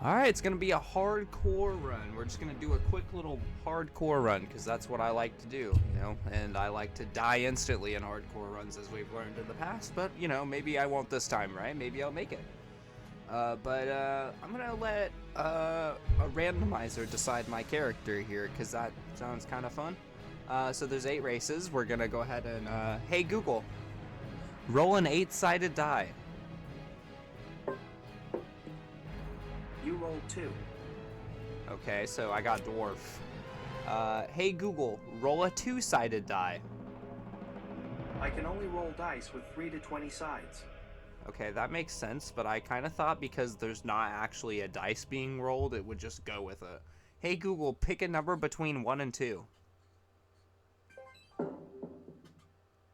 Alright, it's gonna be a hardcore run. We're just gonna do a quick little hardcore run, because that's what I like to do, you know? And I like to die instantly in hardcore runs, as we've learned in the past, but, you know, maybe I won't this time, right? Maybe I'll make it. I'm gonna let a randomizer decide my character here, because that sounds kind of fun. So there's 8 races. We're gonna go ahead and, hey Google, roll an 8-sided die. You rolled 2. Okay, so I got dwarf. Hey Google, roll a 2-sided die. I can only roll dice with 3 to 20 sides. Okay, that makes sense, but I kind of thought because there's not actually a dice being rolled, it would just go with it. Hey Google, pick a number between 1 and 2.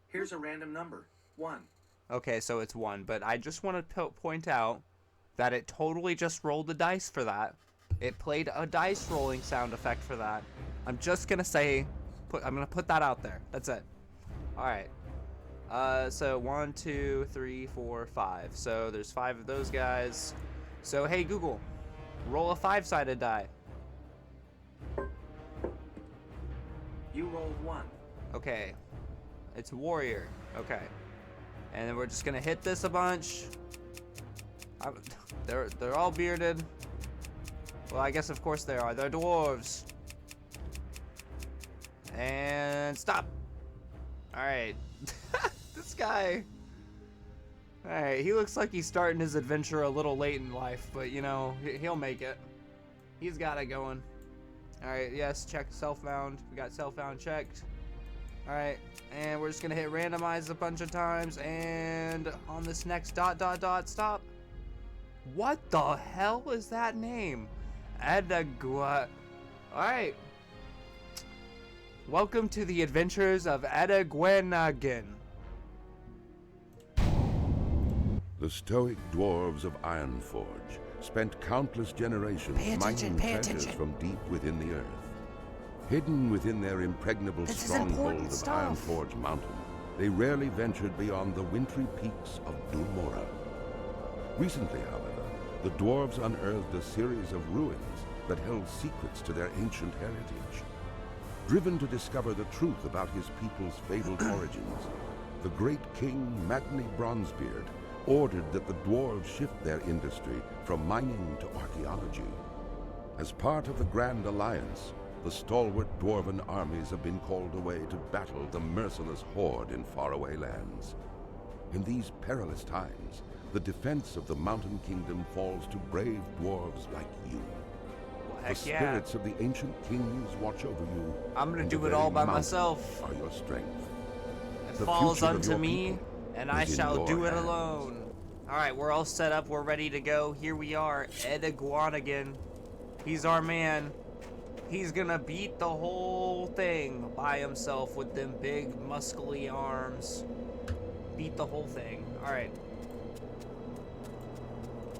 Here's a random number, 1. Okay, so it's 1, but I just want to point out that it totally just rolled the dice for that. It played a dice rolling sound effect for that. I'm just gonna say, I'm gonna put that out there. That's it. All right. So 1, 2, 3, 4, 5. So there's 5 of those guys. So hey Google, roll a 5-sided die. You rolled 1. Okay. It's warrior. Okay. And then we're just gonna hit this a bunch. They're all bearded. Well, I guess of course they are. They're dwarves. And stop. All right. This guy. All right, he looks like he's starting his adventure a little late in life, but you know, he'll make it. He's got it going. All right, yes, check self-found. We got self-found checked. All right, and we're just gonna hit randomize a bunch of times, and on this next ... stop. What the hell is that name? Edagua. Alright. Welcome to the adventures of Edagwenagan. The stoic dwarves of Ironforge spent countless generations mining treasures from deep within the earth. Hidden within their impregnable stronghold of Ironforge Mountain, they rarely ventured beyond the wintry peaks of Dulmora. Recently, however, the dwarves unearthed a series of ruins that held secrets to their ancient heritage. Driven to discover the truth about his people's fabled origins, the great king Magni Bronzebeard ordered that the dwarves shift their industry from mining to archaeology. As part of the Grand Alliance, the stalwart dwarven armies have been called away to battle the merciless horde in faraway lands. In these perilous times, the defense of the Mountain Kingdom falls to brave dwarves like you. Heck the spirits of the ancient kings watch over you. I'm gonna do it all by myself. Are your strength. It The falls future of unto your me, people and I is in shall your do it hands. alone. Alright, we're all set up. We're ready to go. Here we are. Edagwanagan. He's our man. He's gonna beat the whole thing by himself with them big, muscly arms. Beat the whole thing. Alright.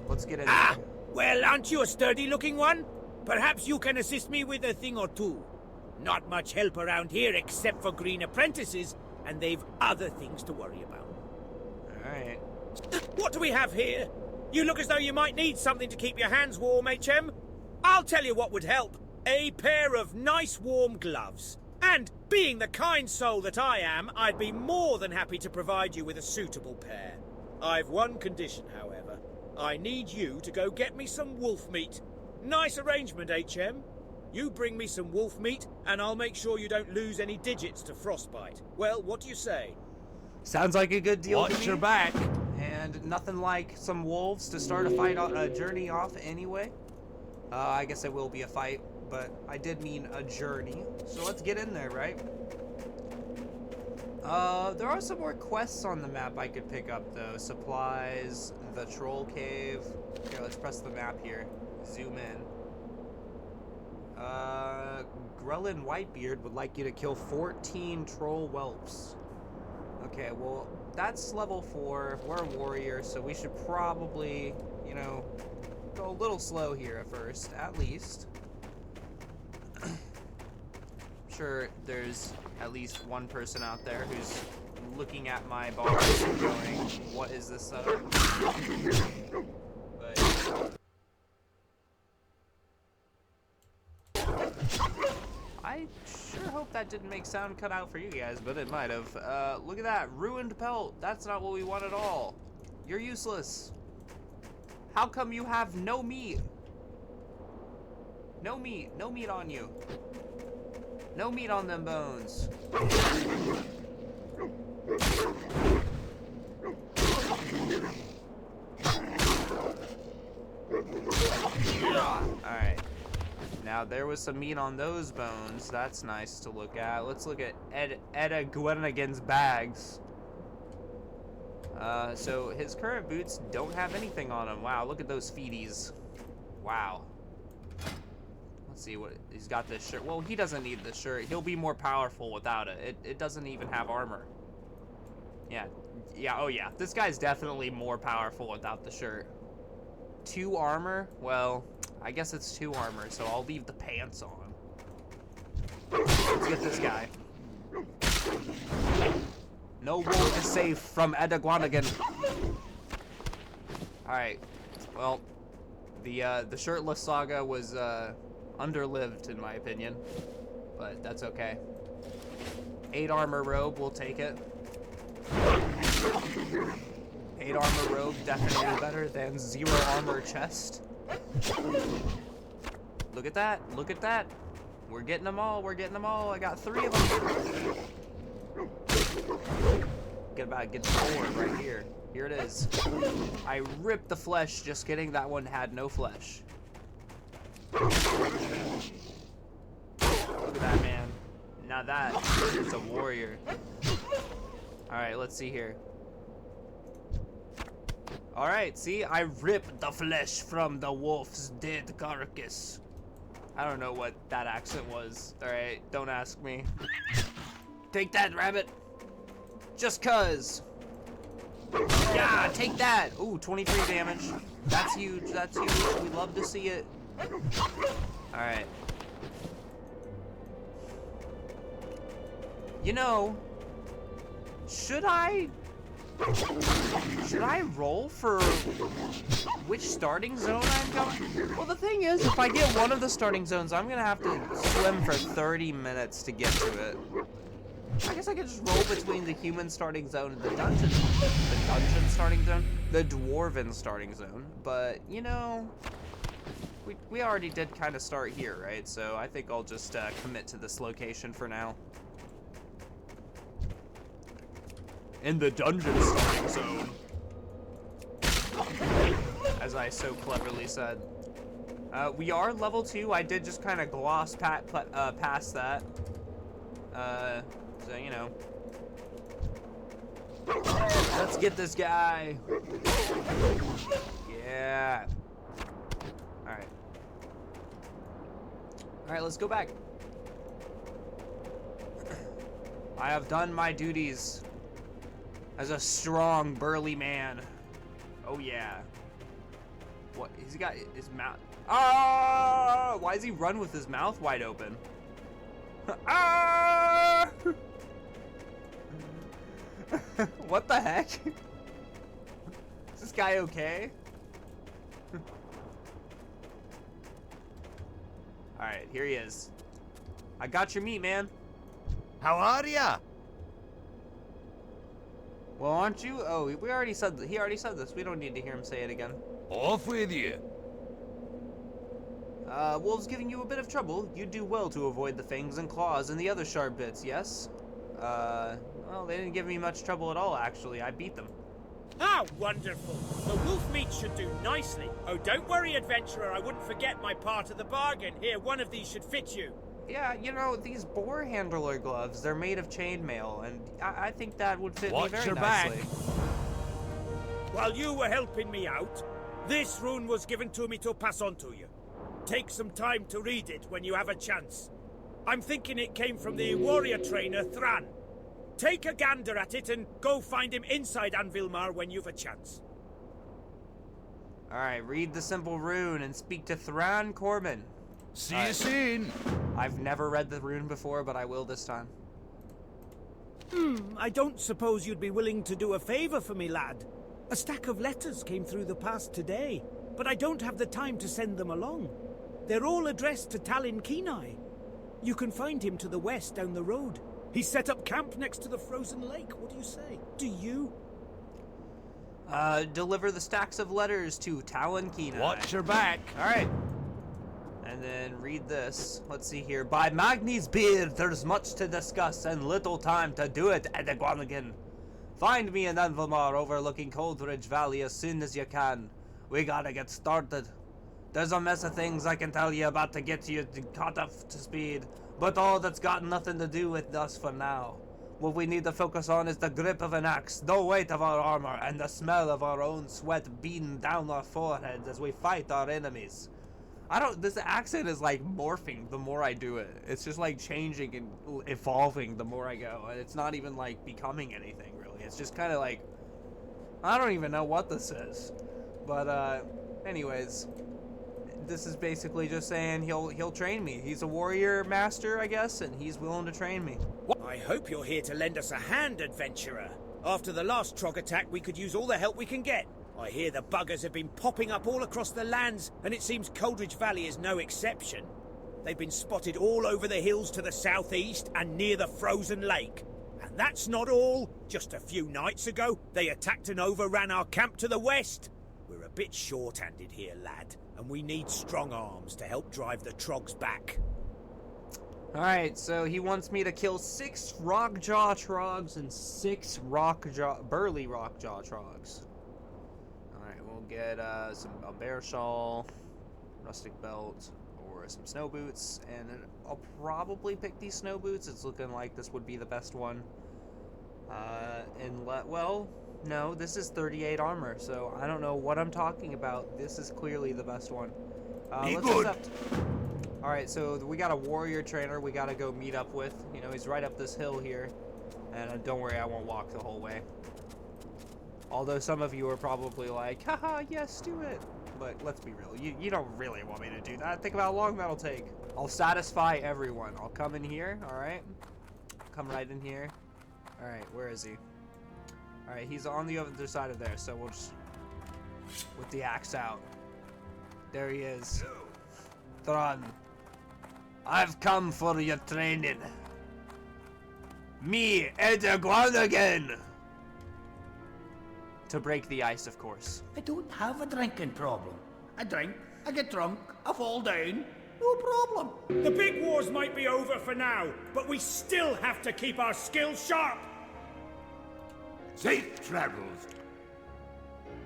Let's get in there. Well, aren't you a sturdy-looking one? Perhaps you can assist me with a thing or two. Not much help around here except for green apprentices, and they've other things to worry about. Alright. What do we have here? You look as though you might need something to keep your hands warm, HM. I'll tell you what would help. A pair of nice warm gloves. And, being the kind soul that I am, I'd be more than happy to provide you with a suitable pair. I've one condition, however. I need you to go get me some wolf meat. Nice arrangement, HM. You bring me some wolf meat, and I'll make sure you don't lose any digits to frostbite. Well, what do you say? Sounds like a good deal. Watch your back. And nothing like some wolves to start a journey off anyway. I guess it will be a fight, but I did mean a journey. So let's get in there, right? There are some more quests on the map I could pick up, though. Supplies, the troll cave. Okay, let's press the map here. Zoom in. Grellin Whitebeard would like you to kill 14 troll whelps. Okay, well, that's level 4. We're a warrior, so we should probably, you know, go a little slow here at first, at least. I'm sure there's at least one person out there who's looking at my bars and going, what is this setup? But I sure hope that didn't make sound cut out for you guys, but it might have. Look at that, ruined pelt. That's not what we want at all. You're useless. How come you have no meat? No meat on you. No meat on them bones. Alright. Now there was some meat on those bones. That's nice to look at. Let's look at Edda Gwenigan's bags. So his current boots don't have anything on them. Wow, look at those feeties. Wow. Let's see what he's got this shirt. Well, he doesn't need this shirt. He'll be more powerful without it. It doesn't even have armor. Yeah, oh yeah. This guy's definitely more powerful without the shirt. 2 armor? Well, I guess it's 2 armor, so I'll leave the pants on. Let's get this guy. No wolf is safe from Edda Gwenigan. Alright. Well, the shirtless saga was underlived in my opinion. But that's okay. 8 armor robe, we'll take it. 8 armor robe, definitely better than 0 armor chest. Look at that, look at that. We're getting them all, I got 3 of them. Get 4 right here. Here it is. I ripped the flesh, just kidding, that one had no flesh. Look at that, man. Now that is a warrior. Alright, let's see here. Alright, see, I ripped the flesh from the wolf's dead carcass. I don't know what that accent was. Alright, don't ask me. Take that, rabbit. Just cuz. Yeah, take that. Ooh, 23 damage. That's huge, that's huge. We love to see it. Alright. You know, should I roll for which starting zone I'm going? Well, the thing is, if I get one of the starting zones, I'm gonna have to swim for 30 minutes to get to it. I guess I could just roll between the human starting zone and the dungeon starting zone, the dwarven starting zone. But, you know, we already did kind of start here, right? So I think I'll just commit to this location for now. In the dungeon starting zone. As I so cleverly said. We are level 2. I did just kind of gloss past that. So, you know. Let's get this guy. Yeah. Alright. Alright, let's go back. I have done my duties as a strong, burly man. Oh, yeah. What? He's got his mouth. Ah! Why does he run with his mouth wide open? Ah! What the heck? Is this guy okay? Alright, here he is. I got your meat, man. How are ya? Well, aren't you? Oh, we already said he already said this. We don't need to hear him say it again. Off with you. Wolves giving you a bit of trouble. You do well to avoid the fangs and claws and the other sharp bits, yes? Well, they didn't give me much trouble at all, actually. I beat them. How wonderful! The wolf meat should do nicely. Oh, don't worry, adventurer. I wouldn't forget my part of the bargain. Here, one of these should fit you. Yeah, you know, these boar handler gloves, they're made of chainmail, and I think that would fit me very nicely. While you were helping me out, this rune was given to me to pass on to you. Take some time to read it when you have a chance. I'm thinking it came from the warrior trainer, Thran. Take a gander at it and go find him inside Anvilmar when you've a chance. Alright, read the simple rune and speak to Thran Corbin. See you soon. I've never read the rune before, but I will this time. I don't suppose you'd be willing to do a favor for me, lad. A stack of letters came through the pass today, but I don't have the time to send them along. They're all addressed to Talon Kenai. You can find him to the west down the road. He's set up camp next to the frozen lake. What do you say? Do you? Deliver the stacks of letters to Talon Kenai. Watch your back. All right. And then read this. Let's see here. By Magni's beard, there's much to discuss and little time to do it, Edeguanigan. Find me in Envelmar overlooking Coldridge Valley as soon as you can. We gotta get started. There's a mess of things I can tell you about to get you caught up to speed, but all that's got nothing to do with us for now. What we need to focus on is the grip of an axe, the weight of our armor, and the smell of our own sweat beating down our foreheads as we fight our enemies. This accent is like morphing the more I do it. It's just like changing and evolving the more I go. And it's not even like becoming anything really. It's just kind of like, I don't even know what this is. But anyways, this is basically just saying he'll train me. He's a warrior master, I guess, and he's willing to train me. I hope you're here to lend us a hand, adventurer. After the last Trog attack, we could use all the help we can get. I hear the buggers have been popping up all across the lands, and it seems Coldridge Valley is no exception. They've been spotted all over the hills to the southeast and near the frozen lake. And that's not all. Just a few nights ago, they attacked and overran our camp to the west. We're a bit short-handed here, lad, and we need strong arms to help drive the Trogs back. Alright, so he wants me to kill 6 Rockjaw Trogs and 6 Burly Rockjaw Trogs. Alright, we'll get a bear shawl, rustic belt, or some snow boots, and I'll probably pick these snow boots. It's looking like this would be the best one. Well, no, this is 38 armor, so I don't know what I'm talking about. This is clearly the best one. Let's accept. Alright, so we got a warrior trainer we gotta go meet up with. You know, he's right up this hill here. And don't worry, I won't walk the whole way. Although some of you are probably like, haha, yes, do it. But let's be real, you don't really want me to do that. Think about how long that'll take. I'll satisfy everyone. I'll come in here, alright? Come right in here. Alright, where is he? Alright, he's on the other side of there, so we'll just... with the axe out. There he is. Thrawn. I've come for your training. Me, Edeguanigan! To break the ice, of course. I don't have a drinking problem. I drink, I get drunk, I fall down. No problem. The big wars might be over for now, but we still have to keep our skills sharp. Safe travels.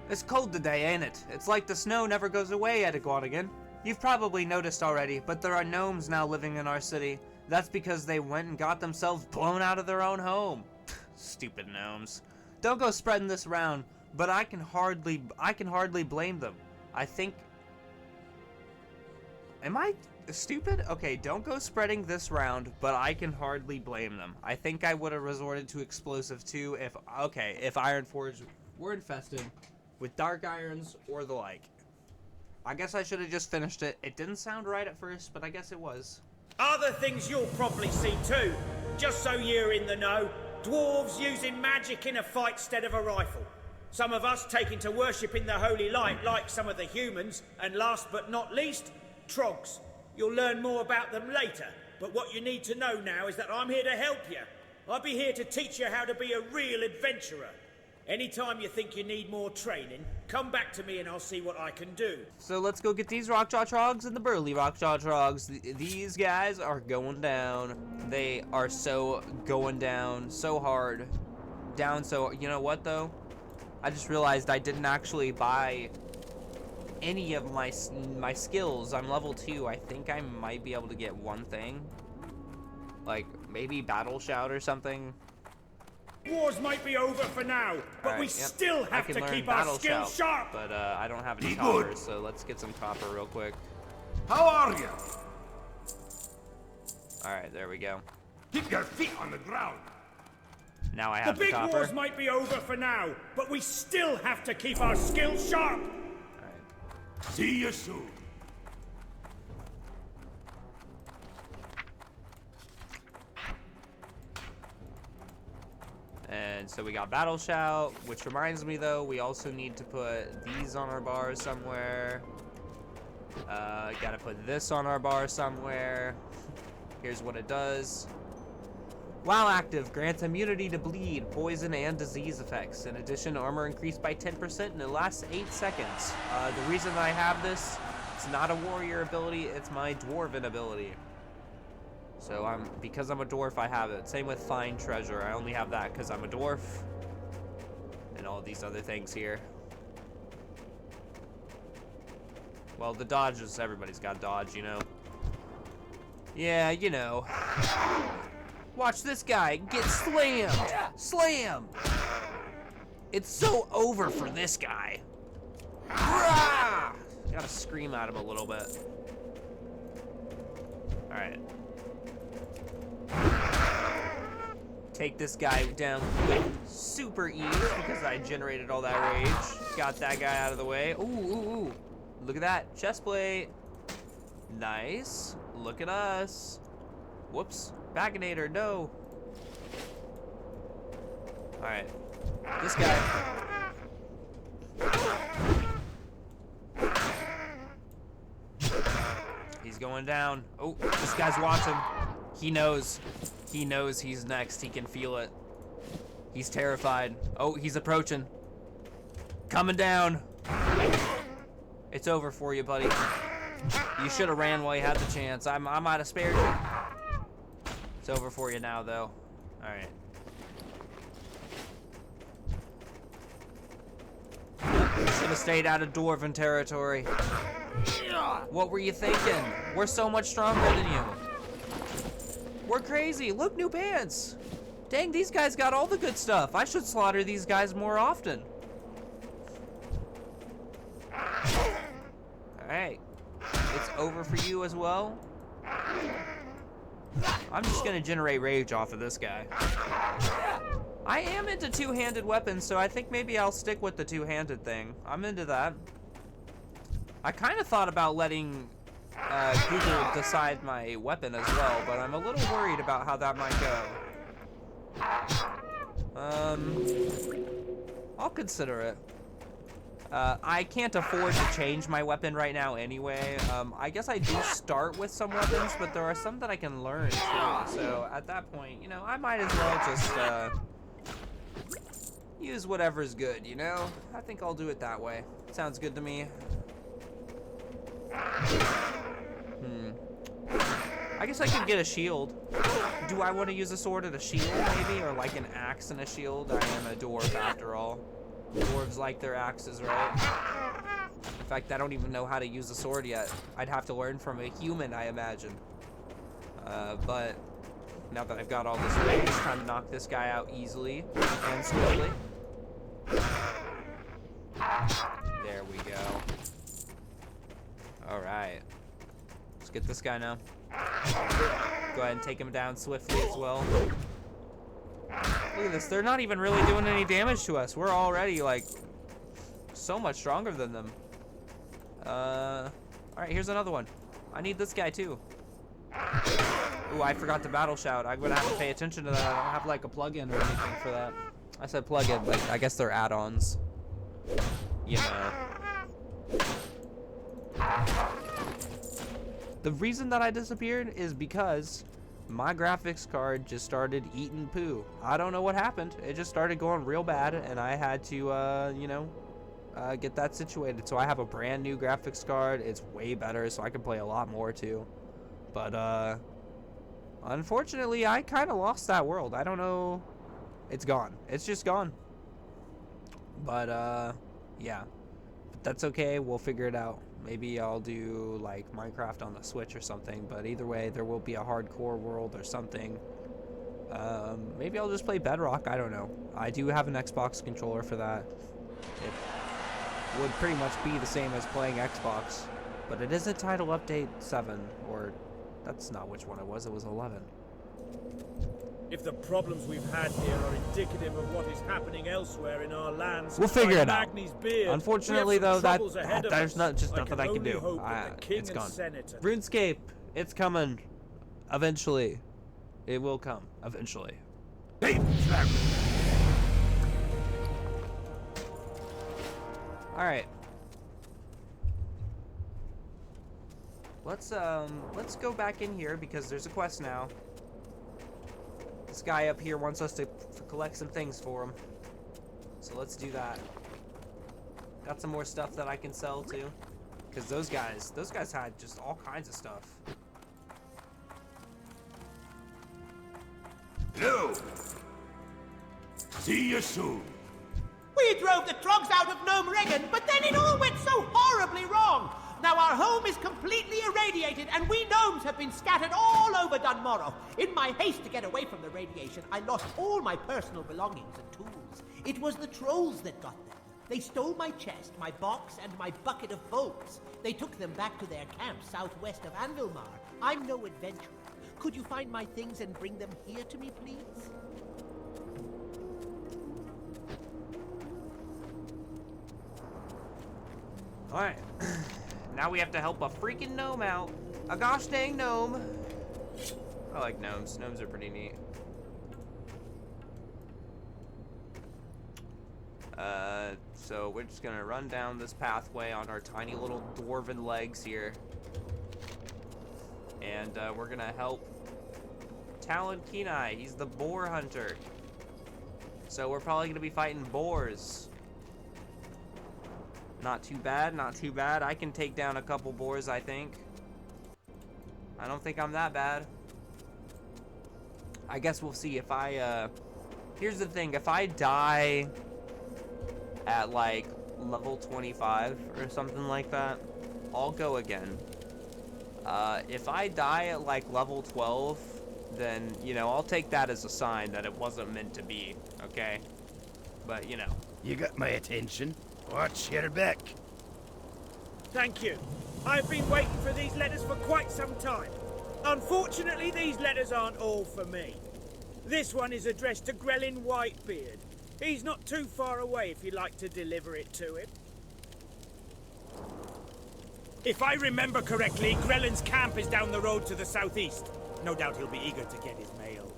It's cold today, ain't it? It's like the snow never goes away, Edeguanigan. You've probably noticed already, but there are gnomes now living in our city. That's because they went and got themselves blown out of their own home. Stupid gnomes. Don't go spreading this around, but I can hardly blame them. I think... Am I stupid? Okay, don't go spreading this round, but I can hardly blame them. I think I would have resorted to explosive too if Ironforge were infested with dark irons or the like. I guess I should have just finished it. It didn't sound right at first, but I guess it was. Other things you'll probably see too, just so you're in the know. Dwarves using magic in a fight instead of a rifle. Some of us taking to worshipping the holy light like some of the humans. And last but not least, Trogs. You'll learn more about them later, but what you need to know now is that I'm here to help you. I'll be here to teach you how to be a real adventurer. Anytime you think you need more training, come back to me and I'll see what I can do. So let's go get these Rockjaw Trogs and the Burly Rockjaw Trogs. These guys are going down. They are so going down so hard. Down so... You know what, though? I just realized I didn't actually buy any of my skills. I'm level 2. I think I might be able to get one thing. Like, maybe Battle Shout or something. Wars might be over for now, but we still have to keep our skills sharp. But I don't have any copper, so let's get some copper real quick. How are you? Alright, there we go. Keep your feet on the ground. Now I have the the copper. big wars might be over for now, but we still have to keep our skills sharp. Alright. See you soon. And so we got Battle Shout, which reminds me though, we also need to put these on our bar somewhere. Gotta put this on our bar somewhere. Here's what it does. While active, grants immunity to bleed, poison, and disease effects. In addition, armor increased by 10% and it lasts 8 seconds. The reason that I have this, it's not a warrior ability, it's my dwarven ability. So because I'm a dwarf, I have it. Same with find treasure. I only have that because I'm a dwarf. And all these other things here. Well, the dodges, everybody's got dodge, you know. Yeah, you know. Watch this guy get slammed. Slam. It's so over for this guy. Rah! Gotta scream at him a little bit. Alright. Take this guy down with super ease because I generated all that rage. Got that guy out of the way. Ooh, ooh, ooh. Look at that. Chest plate. Nice. Look at us. Whoops. Baginator, no. Alright. This guy. He's going down. Oh, this guy's watching. He knows. He knows he's next. He can feel it. He's terrified. Oh, he's approaching. Coming down. It's over for you, buddy. You should have ran while you had the chance. I might have spared you. It's over for you now, though. All right. Should have stayed out of dwarven territory. What were you thinking? We're so much stronger than you. We're crazy. Look, new pants. Dang, these guys got all the good stuff. I should slaughter these guys more often. Alright. It's over for you as well. I'm just gonna generate rage off of this guy. I am into two-handed weapons, so I think maybe I'll stick with the two-handed thing. I'm into that. I kind of thought about letting Google decide my weapon as well, but I'm a little worried about how that might go. I'll consider it. I can't afford to change my weapon right now anyway. I guess I do start with some weapons, but there are some that I can learn too. So at that point, you know, I might as well just use whatever's good, you know? I think I'll do it that way. Sounds good to me. I guess I could get a shield. Do I want to use a sword and a shield, maybe? Or like an axe and a shield? I am a dwarf after all. Dwarves like their axes, right? In fact, I don't even know how to use a sword yet. I'd have to learn from a human, I imagine. But now that I've got all this rage, it's time to knock this guy out easily and swiftly. There we go. Alright. Let's get this guy now. Go ahead and take him down swiftly as well. Look at this. They're not even really doing any damage to us. We're already, like, so much stronger than them. Alright, here's another one. I need this guy, too. Ooh, I forgot to battle shout. I'm gonna have to pay attention to that. I don't have, like, a plug-in or anything for that. I said plug-in, but I guess they're add-ons. You know. The reason that I disappeared is because my graphics card just started eating poo. I don't know what happened. It just started going real bad, and I had to, you know, get that situated. So I have a brand new graphics card. It's way better, so I can play a lot more too. But unfortunately, I kind of lost that world. I don't know. It's gone. It's just gone. But yeah. But that's okay. We'll figure it out. Maybe I'll do like Minecraft on the Switch or something, but either way, there will be a hardcore world or something. Maybe I'll just play Bedrock, I don't know. I do have an Xbox controller for that. It would pretty much be the same as playing Xbox, but it isn't Title Update 7, or that's not which one it was 11. If the problems we've had here are indicative of what is happening elsewhere in our lands, we'll figure like it out. Magni's beard, Unfortunately, though, there's nothing I can do. It's gone. RuneScape, it's coming. Eventually, it will come. Eventually. All right. Let's go back in here because there's a quest now. This guy up here wants us to collect some things for him. So let's do that. Got some more stuff that I can sell too. Because those guys had just all kinds of stuff. Hello. See you soon. We drove the trogs out of Gnome Regan, but then it all went so horribly wrong. Now our home is completely irradiated, and we gnomes have been scattered all over Dunmorrow. In my haste to get away from the radiation, I lost all my personal belongings and tools. It was the trolls that got them. They stole my chest, my box, and my bucket of bolts. They took them back to their camp southwest of Anvilmar. I'm no adventurer. Could you find my things and bring them here to me, please? Alright. Now we have to help a freaking gnome out. A gosh dang gnome. I like gnomes. Gnomes are pretty neat. So we're just gonna run down this pathway on our tiny little dwarven legs here. And we're gonna help Talon Kenai. He's the boar hunter. So we're probably gonna be fighting boars. Not too bad, not too bad. I can take down a couple boars, I think. I don't think I'm that bad. I guess we'll see if I, here's the thing, if I die at, like, level 25 or something like that, I'll go again. If I die at, like, level 12, then, you know, I'll take that as a sign that it wasn't meant to be, okay? But, you know. You got my attention. Watch your back. Thank you. I've been waiting for these letters for quite some time. Unfortunately, these letters aren't all for me. This one is addressed to Grelin Whitebeard. He's not too far away if you'd like to deliver it to him. If I remember correctly, Grelin's camp is down the road to the southeast. No doubt he'll be eager to get his mail.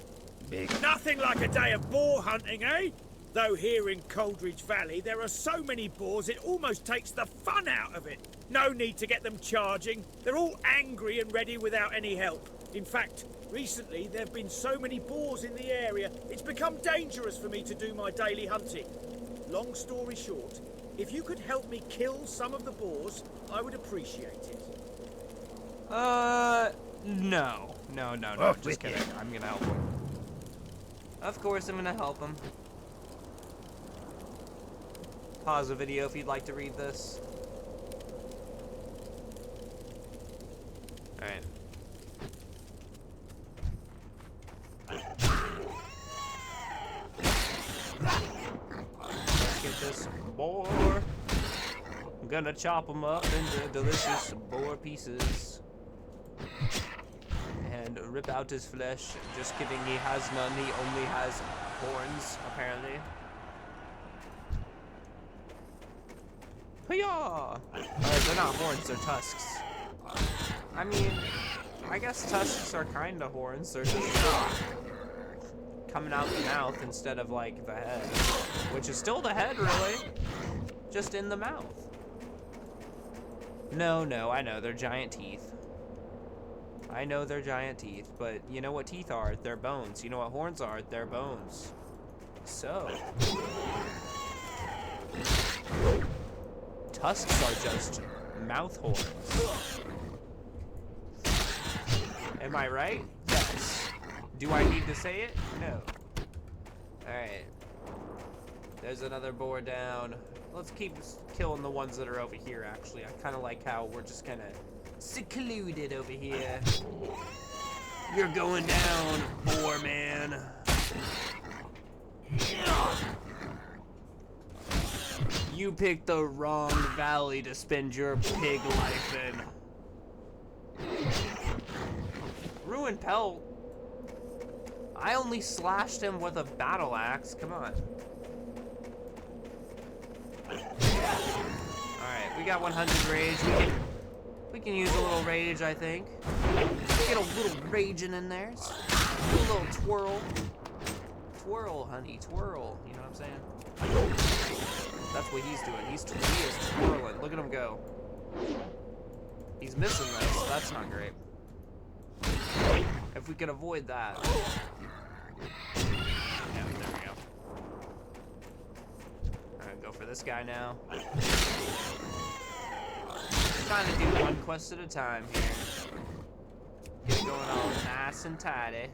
Big. Nothing like a day of boar hunting, eh? Though here in Coldridge Valley, there are so many boars, it almost takes the fun out of it. No need to get them charging. They're all angry and ready without any help. In fact, recently there have been so many boars in the area, it's become dangerous for me to do my daily hunting. Long story short, if you could help me kill some of the boars, I would appreciate it. No. Oh, Just kidding. I'm gonna help him. Of course I'm gonna help him. Pause the video if you'd like to read this. Alright. Let's get this boar. I'm gonna chop him up into delicious boar pieces. And rip out his flesh. Just kidding, he has none. He only has horns, apparently. Hoo-yah! They're not horns, they're tusks. I mean, I guess tusks are kinda horns. They're just coming out the mouth instead of, like, the head. Which is still the head, really. Just in the mouth. No, I know, they're giant teeth. I know they're giant teeth, but you know what teeth are? They're bones. You know what horns are? They're bones. So... tusks are just mouth horns. Am I right? Yes. Do I need to say it? No. Alright. There's another boar down. Let's keep killing the ones that are over here, actually. I kind of like how we're just kind of secluded over here. You're going down, boar man. You picked the wrong valley to spend your pig life in. Ruined pelt. I only slashed him with a battle axe. Come on. Alright, we got 100 rage. We can use a little rage, I think. Get a little raging in there. Do a little twirl. Twirl, honey, twirl. You know what I'm saying? That's what he's doing. He is twirling. Look at him go. He's missing this, so that's not great. If we could avoid that. Yeah, there we go. Alright, go for this guy now. Trying to do one quest at a time here. Get it going all nice and tidy.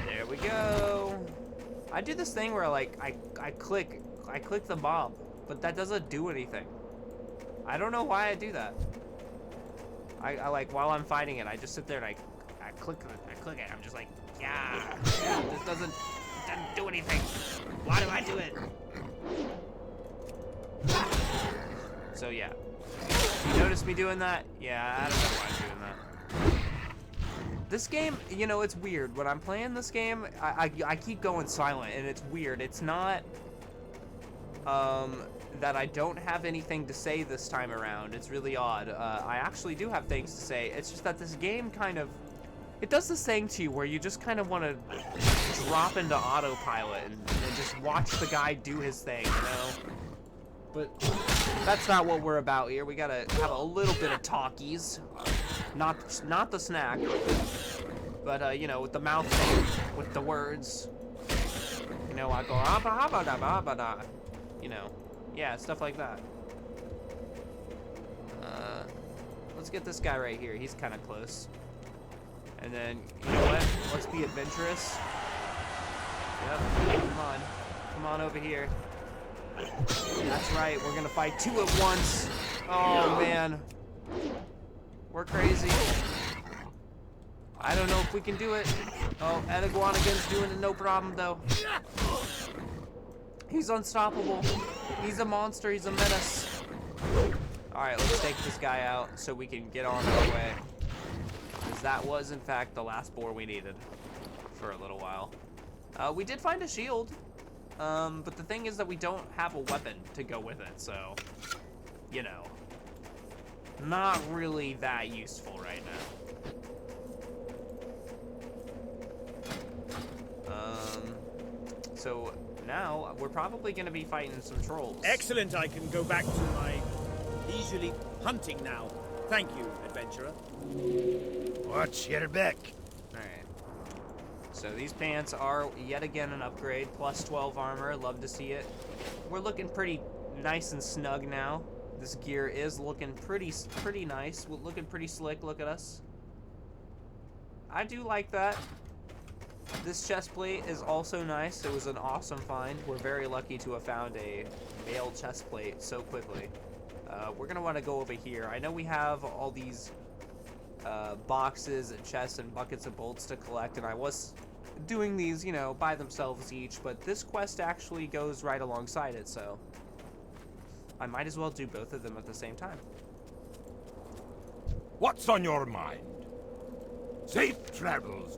There we go. I do this thing where like I click the mob, but that doesn't do anything. I don't know why I do that. I like while I'm fighting it, I just sit there and I click it. I'm just like, yeah, this doesn't do anything. Why do I do it? So yeah, you notice me doing that? Yeah, I don't know why I'm doing that. This game, you know, it's weird. When I'm playing this game, I keep going silent, and it's weird. It's not that I don't have anything to say this time around. It's really odd. I actually do have things to say. It's just that this game kind of, it does this thing to you where you just kind of want to drop into autopilot and just watch the guy do his thing, you know? But that's not what we're about here. We gotta have a little bit of talkies. Not the snack, but you know, with the mouth thing, with the words. You know, I go abba, you know, yeah, stuff like that. Let's get this guy right here. He's kind of close. And then, you know what? Let's be adventurous. Yep, come on over here. That's right, we're gonna fight two at once. Oh man. We're crazy. I don't know if we can do it. Oh, Anaguanagan's doing it no problem though. He's unstoppable. He's a monster, he's a menace. Alright, let's take this guy out so we can get on our way. Because that was in fact the last boar we needed for a little while. We did find a shield. But the thing is that we don't have a weapon to go with it, so, you know, not really that useful right now. So now we're probably going to be fighting some trolls. Excellent, I can go back to my leisurely hunting now. Thank you, adventurer. Watch your back. So these pants are yet again an upgrade, plus 12 armor, love to see it. We're looking pretty nice and snug now. This gear is looking pretty nice, looking pretty slick, look at us. I do like that. This chest plate is also nice, it was an awesome find. We're very lucky to have found a male chest plate so quickly. We're gonna wanna go over here. I know we have all these boxes and chests and buckets of bolts to collect, and I was doing these, you know, by themselves each, but this quest actually goes right alongside it, so I might as well do both of them at the same time. What's on your mind? Safe travels.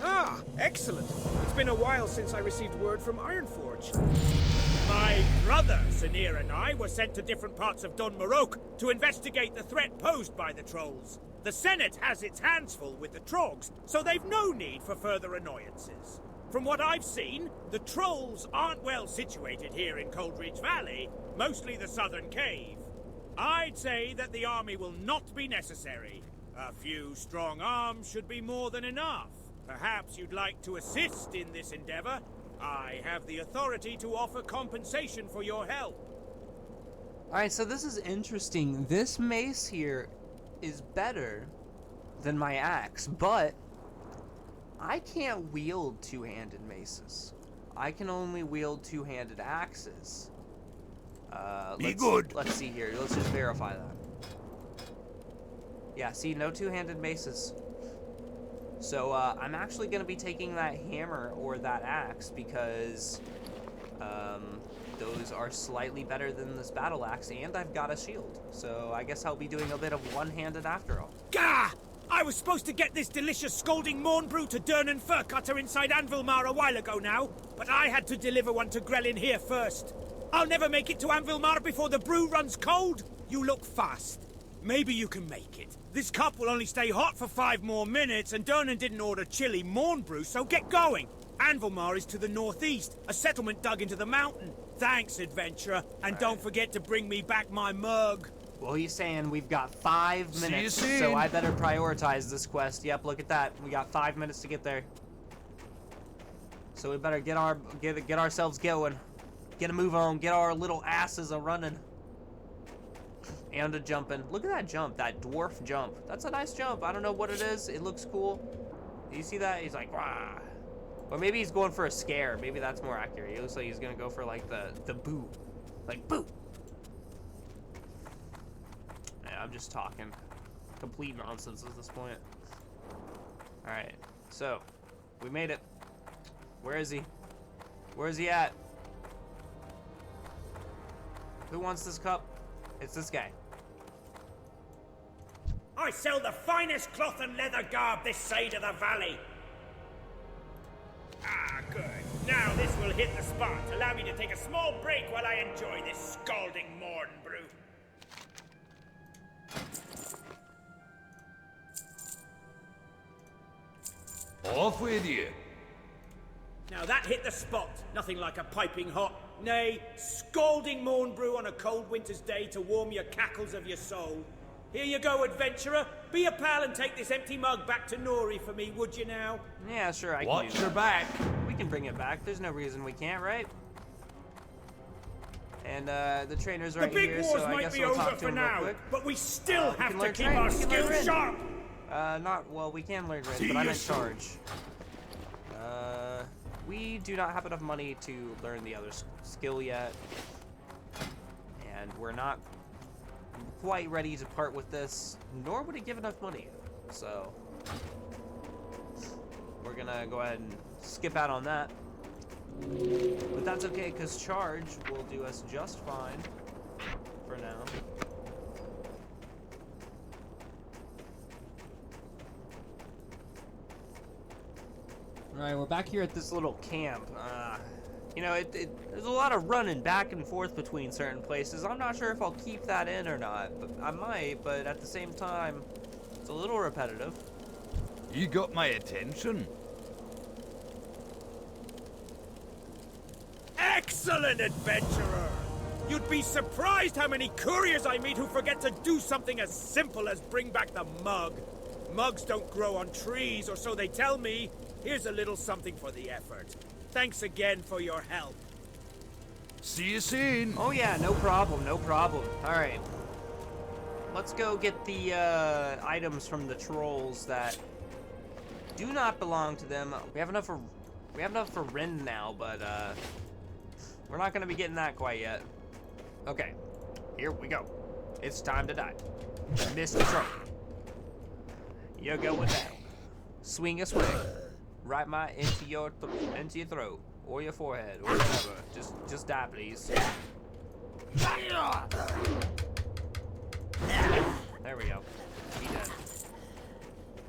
Ah, excellent. It's been a while since I received word from Ironforge. My brother, Sinir, and I were sent to different parts of Dun Morok to investigate the threat posed by the trolls. The Senate has its hands full with the Trogs, so they've no need for further annoyances. From what I've seen, the trolls aren't well situated here in Coldridge Valley, mostly the southern cave. I'd say that the army will not be necessary. A few strong arms should be more than enough. Perhaps you'd like to assist in this endeavor. I have the authority to offer compensation for your help. Alright, so this is interesting. This mace here is better than my axe, but I can't wield two-handed maces. I can only wield two-handed axes. Let's see here. Let's just verify that. Yeah, see, no two-handed maces. So, I'm actually going to be taking that hammer or that axe because, those are slightly better than this battle axe, and I've got a shield. So, I guess I'll be doing a bit of one-handed after all. Gah! I was supposed to get this delicious scalding morn brew to Durnan Furcutter inside Anvilmar a while ago now, but I had to deliver one to Grelin here first. I'll never make it to Anvilmar before the brew runs cold. You look fast. maybe you can make it. This cup will only stay hot for 5 more minutes, and Donan didn't order chili morn brew, so get going. Anvilmar is to the northeast, a settlement dug into the mountain. Thanks, adventurer, and don't forget to bring me back my mug. Well, he's saying we've got 5 minutes, See you so soon. I better prioritize this quest. Yep, look at that. We got 5 minutes to get there. So we better get ourselves going. Get a move on. Get our little asses a running. And a jumping. Look at that jump, that dwarf jump. That's a nice jump. I don't know what it is. It looks cool. Do you see that? He's like, wah. Or maybe he's going for a scare. Maybe that's more accurate. It looks like he's gonna go for like the boo. Like boo. Yeah, I'm just talking. Complete nonsense at this point. Alright, so we made it. Where is he? Where is he at? Who wants this cup? It's this guy. I sell the finest cloth and leather garb this side of the valley. Ah, good. Now this will hit the spot. Allow me to take a small break while I enjoy this scalding morn brew. Off with you. Now that hit the spot. Nothing like a piping hot, nay, scalding morn brew on a cold winter's day to warm your cackles of your soul. Here you go, adventurer. Be a pal and take this empty mug back to Nori for me, would you now? Yeah, sure, I can Watch do your that. back. We can bring it back. There's no reason we can't, right? And the trainer's right The big here, wars so I might guess be we'll over talk to for him real now, quick. but we still we have can to learn keep Ren. our We can learn skills Ren. sharp. Well, we can learn Ren, See but I'm you in soon. charge. We do not have enough money to learn the other skill yet. And we're not quite ready to part with this, nor would it give enough money. So, we're gonna go ahead and skip out on that. But that's okay, because charge will do us just fine for now. Alright, we're back here at this little camp. You know, there's a lot of running back and forth between certain places. I'm not sure if I'll keep that in or not. But I might, but at the same time, it's a little repetitive. You got my attention. Excellent, adventurer! You'd be surprised how many couriers I meet who forget to do something as simple as bring back the mug. Mugs don't grow on trees, or so they tell me. Here's a little something for the effort. Thanks again for your help. See you soon. Oh yeah, no problem, no problem. Alright. Let's go get the items from the trolls that do not belong to them. We have enough for Rin now, but we're not gonna be getting that quite yet. Okay, here we go. It's time to die. Mr. Troll. You go with that. Swing a swing. Right my into your throat or your forehead or whatever. Just die, please. There we go. He dead.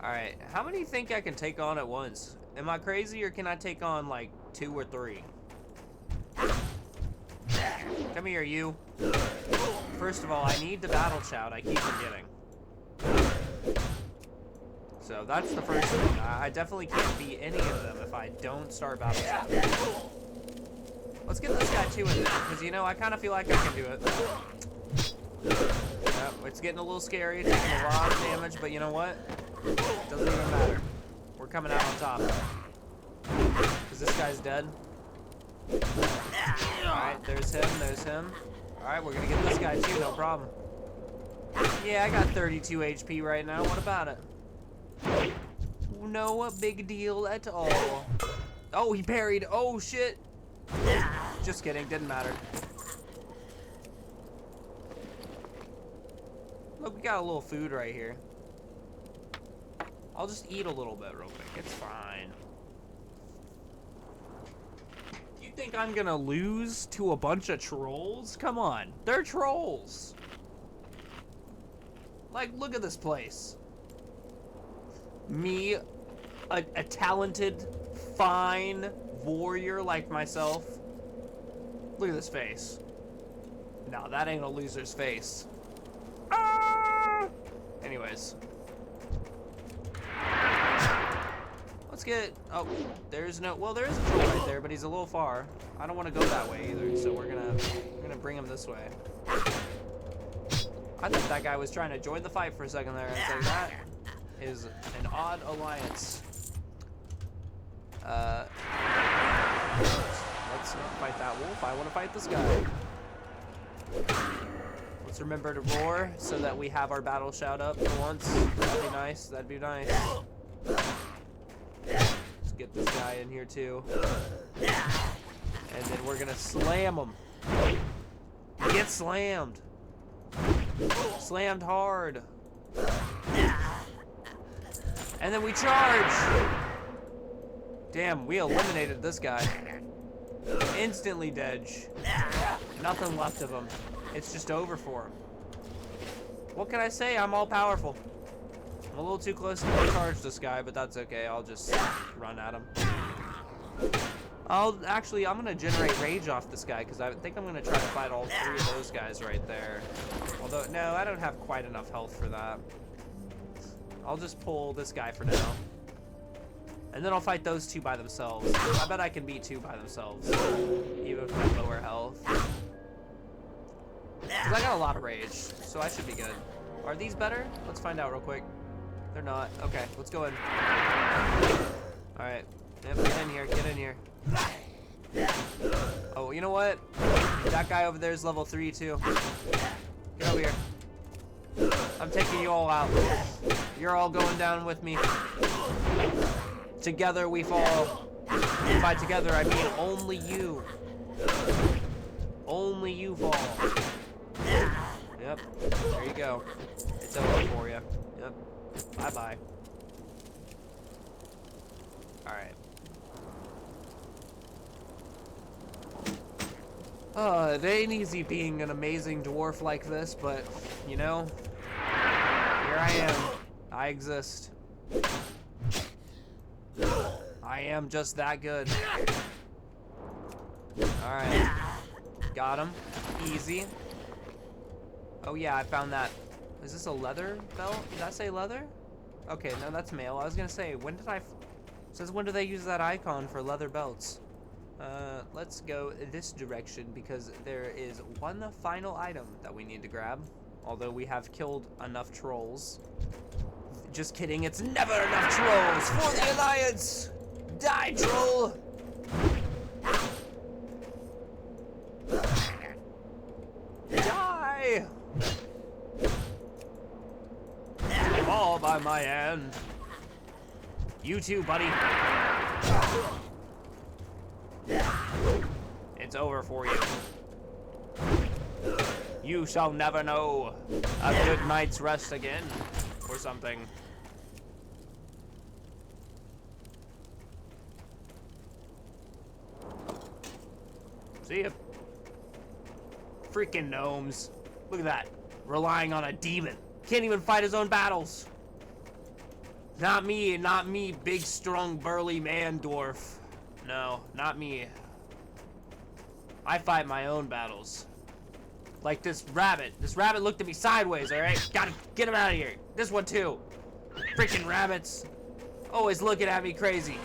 All right. How many think I can take on at once? Am I crazy, or can I take on like 2 or 3? Come here, you. First of all, I need the battle shout. I keep forgetting. So that's the first thing. I definitely can't beat any of them if I don't start battle shout. Let's get this guy too in there, because you know I kind of feel like I can do it. Yep, it's getting a little scary, taking a lot of damage, but you know what? Doesn't even matter. We're coming out on top. Because this guy's dead. Alright, there's him, there's him. Alright, we're gonna get this guy too, no problem. Yeah, I got 32 HP right now, what about it? No big deal at all. Oh, he parried. Oh, shit. Just kidding. Didn't matter. Look, we got a little food right here. I'll just eat a little bit real quick. It's fine. Do you think I'm gonna lose to a bunch of trolls? Come on. They're trolls. Like, look at this place. Me, a talented, fine warrior like myself. Look at this face. No, that ain't a loser's face. Ah! guys. Let's get, oh, there's no, well, there is a troll right there, but he's a little far. I don't want to go that way either, so we're gonna bring him this way. I thought that guy was trying to join the fight for a second there. It's like, that is an odd alliance. Let's not fight that wolf. I want to fight this guy. Let's remember to roar so that we have our battle shout up for once. That'd be nice. That'd be nice. Let's get this guy in here too. And then we're gonna slam him. Get slammed. Slammed hard. And then we charge. Damn, we eliminated this guy. Instantly dead. Nothing left of him. It's just over for him. What can I say? I'm all powerful. I'm a little too close to charge this guy, but that's okay. I'll just run at him. I'm gonna generate rage off this guy because I think I'm gonna try to fight all three of those guys right there. Although, no, I don't have quite enough health for that. I'll just pull this guy for now. And then I'll fight those two by themselves. I bet I can beat two by themselves, even with my lower health. Because I got a lot of rage, so I should be good. Are these better? Let's find out real quick. They're not. Okay, let's go in. Alright. Yep, get in here, get in here. Oh, you know what? That guy over there is level 3 too. Get over here. I'm taking you all out. You're all going down with me. Together we fall. And by together I mean only you. Only you fall. Yep. There you go. It's over for you. Yep. Bye-bye. Alright. It ain't easy being an amazing dwarf like this, but, you know, here I am. I exist. I am just that good. Alright. Got him. Easy. Oh yeah, I found that. Is this a leather belt? Did that say leather? Okay, no, that's mail. I was gonna say, when did it says when do they use that icon for leather belts? Let's go this direction because there is one final item that we need to grab. Although we have killed enough trolls. Just kidding, it's never enough trolls for the Alliance! Die, troll! Die! Fall by my hand. You too, buddy. It's over for you. You shall never know a good night's rest again, or something. See ya. Freaking gnomes. Look at that. Relying on a demon. Can't even fight his own battles. Not me, big, strong, burly man dwarf. No, not me. I fight my own battles. Like this rabbit. This rabbit looked at me sideways, alright? Gotta get him out of here. This one too. Freaking rabbits. Always looking at me crazy.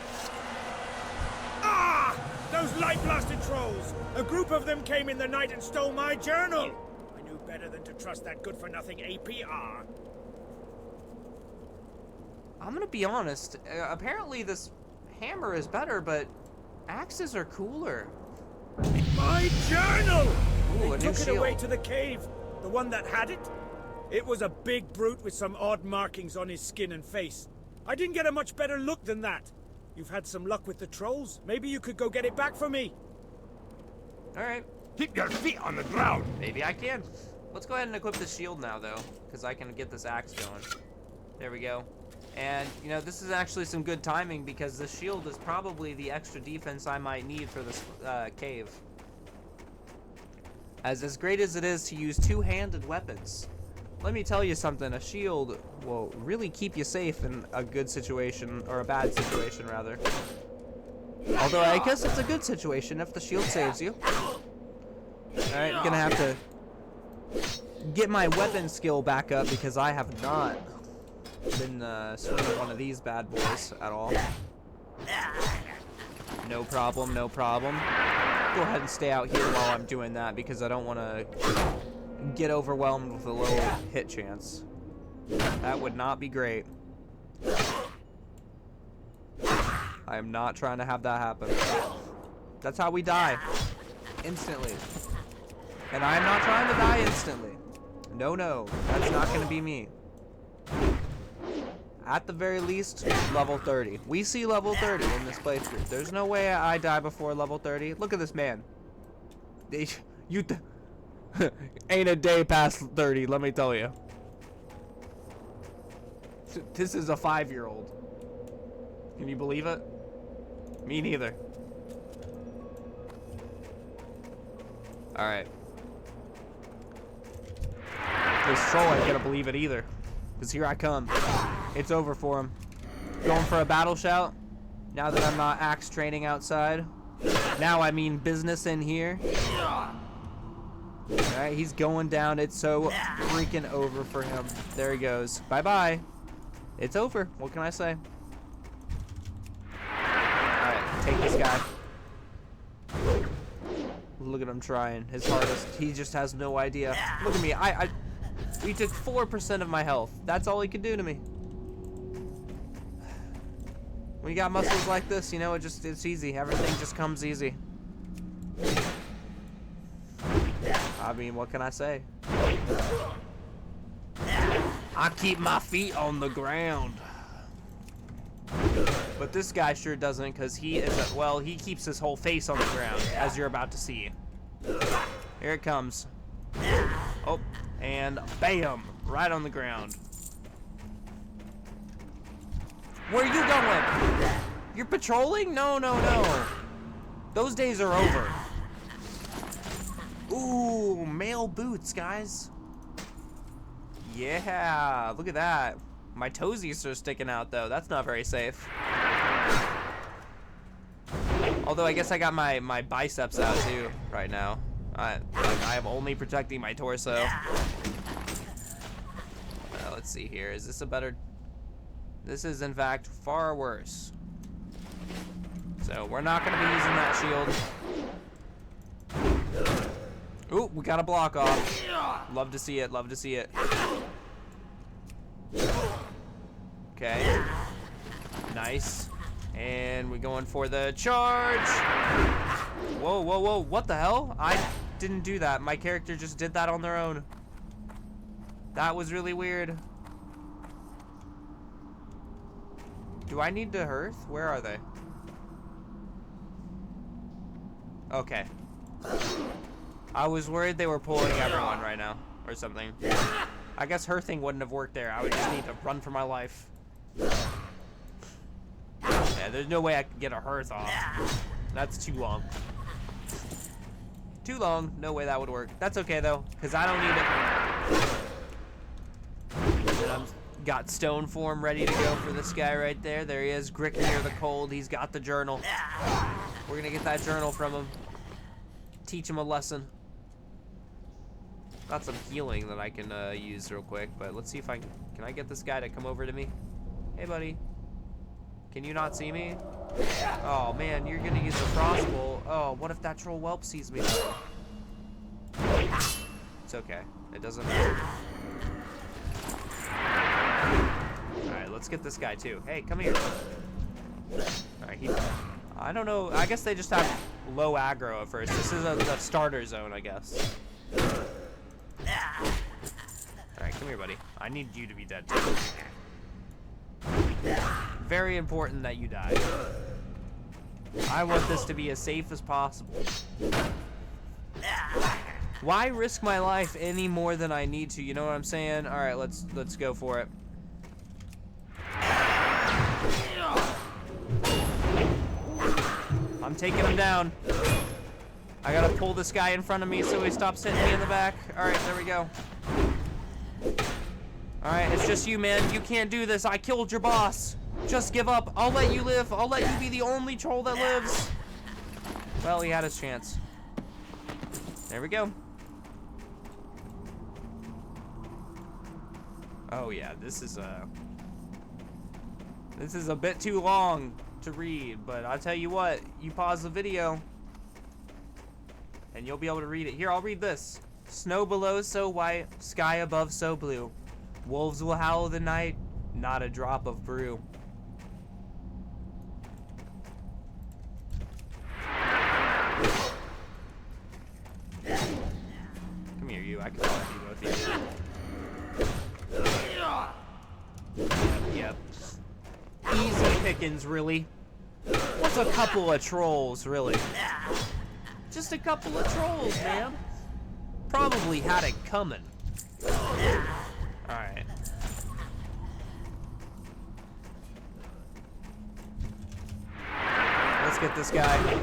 Ah! Those light-blasted trolls! A group of them came in the night and stole my journal! I knew better than to trust that good-for-nothing APR. I'm gonna be honest. Apparently this hammer is better, but axes are cooler. My journal! Ooh, They a new took it away shield. to the cave. The one that had it? It was a big brute with some odd markings on his skin and face. I didn't get a much better look than that. You've had some luck with the trolls. Maybe you could go get it back for me. Alright. Keep your feet on the ground. Maybe I can. Let's go ahead and equip the shield now, though, because I can get this axe going. There we go. And, you know, this is actually some good timing because the shield is probably the extra defense I might need for this cave. As great as it is to use two-handed weapons, let me tell you something, a shield will really keep you safe in a good situation, or a bad situation, rather. Although, I guess it's a good situation if the shield saves you. Alright, I'm gonna have to get my weapon skill back up because I have not. been swinging one of these bad boys at all. No problem, no problem. Go ahead and stay out here while I'm doing that because I don't want to get overwhelmed with a low hit chance. That would not be great. I am not trying to have that happen. That's how we die. Instantly. And I am not trying to die instantly. No, no. That's not going to be me. At the very least, level 30. We see level 30 in this playthrough. There's no way I die before level 30. Look at this man. Ain't a day past 30, let me tell you. This is a 5-year-old. Can you believe it? Me neither. Alright. This troll ain't gonna believe it either. Because here I come. It's over for him. Going for a battle shout. Now that I'm not axe training outside. Now I mean business in here. Alright, he's going down. It's so freaking over for him. There he goes. Bye-bye. It's over. What can I say? Alright, take this guy. Look at him trying his hardest. He just has no idea. Look at me. He took 4% of my health. That's all he could do to me. When you got muscles like this, you know, it's easy. Everything just comes easy. I mean, what can I say? I keep my feet on the ground. But this guy sure doesn't, because he isn't, well, he keeps his whole face on the ground, as you're about to see. Here it comes. Oh, and bam, right on the ground. Where are you going? You're patrolling? No, no, no. Those days are over. Ooh, male boots, guys. Yeah, look at that. My toesies are sticking out, though. That's not very safe. Although, I guess I got my biceps out, too, right now. I am only protecting my torso. Let's see here. Is this a better... This is, in fact, far worse. So, we're not going to be using that shield. Ooh, we got a block off. Love to see it, love to see it. Okay. Nice. And we're going for the charge. Whoa, whoa, whoa. What the hell? I didn't do that. My character just did that on their own. That was really weird. Do I need to hearth? Where are they? Okay. I was worried they were pulling everyone right now or something. I guess hearthing wouldn't have worked there. I would just need to run for my life. Yeah, there's no way I could get a hearth off. That's too long. Too long. No way that would work. That's okay though, because I don't need it. And I'm got stone form ready to go for this guy right there. There he is, Gricknear the Cold. He's got the journal. We're gonna get that journal from him. Teach him a lesson. Got some healing that I can use real quick, but let's see if I can I get this guy to come over to me? Hey, buddy. Can you not see me? Oh, man, you're gonna use the crossbow. Oh, what if that troll whelp sees me? It's okay. It doesn't matter. Alright, let's get this guy, too. Hey, come here. Alright, I don't know. I guess they just have low aggro at first. This is the starter zone, I guess. Alright, come here, buddy. I need you to be dead, too. Very important that you die. I want this to be as safe as possible. Why risk my life any more than I need to? You know what I'm saying? Alright, let's go for it. I'm taking him down. I gotta pull this guy in front of me so he stops hitting me in the back. Alright, there we go. Alright, it's just you, man. You can't do this. I killed your boss. Just give up. I'll let you live. I'll let you be the only troll that lives. Well, he had his chance. There we go. Oh, yeah. This is This is a bit too long to read, but I'll tell you what, you pause the video and you'll be able to read it. Here, I'll read this. Snow below so white, sky above so blue. Wolves will howl the night, not a drop of brew. Come here, you. I can talk to you both of you. Yep. Easy pickings, really. What's a couple of trolls, really? Just a couple of trolls, man. Probably had it coming. Alright. Let's get this guy.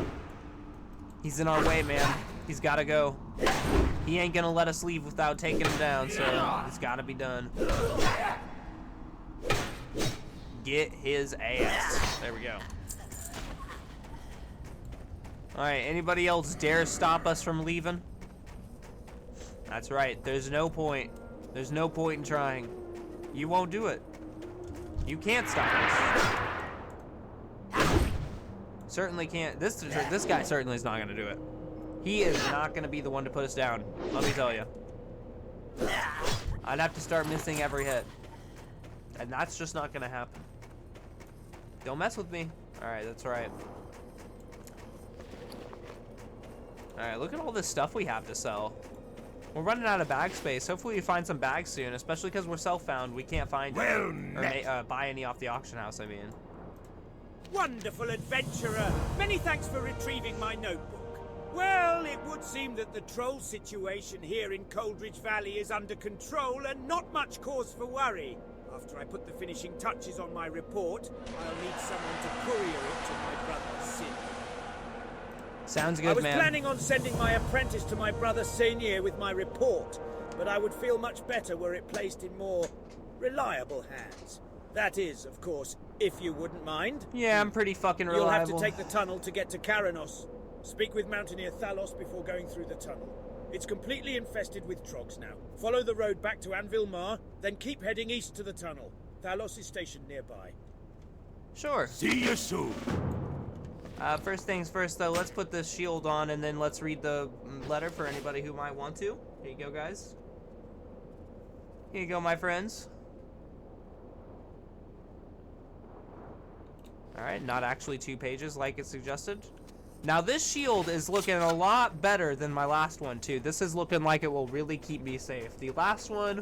He's in our way, man. He's gotta go. He ain't gonna let us leave without taking him down, so it's gotta be done. Get his ass. There we go. Alright, anybody else dare stop us from leaving? That's right, there's no point. There's no point in trying. You won't do it. You can't stop us. Certainly can't. This guy certainly is not gonna do it. He is not gonna be the one to put us down. Let me tell you. I'd have to start missing every hit. And that's just not gonna happen. Don't mess with me. Alright, that's right. Alright, look at all this stuff we have to sell. We're running out of bag space. Hopefully we find some bags soon, especially because we're self-found. We can't find or buy any off the auction house, I mean. Wonderful adventurer! Many thanks for retrieving my notebook. Well, it would seem that the troll situation here in Coldridge Valley is under control and not much cause for worry. After I put the finishing touches on my report, I'll need someone to courier it to my brother Sin. Sounds good, man. I was planning on sending my apprentice to my brother Sainier with my report, but I would feel much better were it placed in more reliable hands. That is, of course, if you wouldn't mind. Yeah, I'm pretty fucking reliable. You'll have to take the tunnel to get to Karanos. Speak with Mountaineer Thalos before going through the tunnel. It's completely infested with trogs now. Follow the road back to Anvil Mar, then keep heading east to the tunnel. Thalos is stationed nearby. Sure. See you soon. First things first, though, let's put this shield on, and then let's read the letter for anybody who might want to. Here you go, guys. Here you go, my friends. Alright, not actually 2 pages like it suggested. Now, this shield is looking a lot better than my last one, too. This is looking like it will really keep me safe. The last one,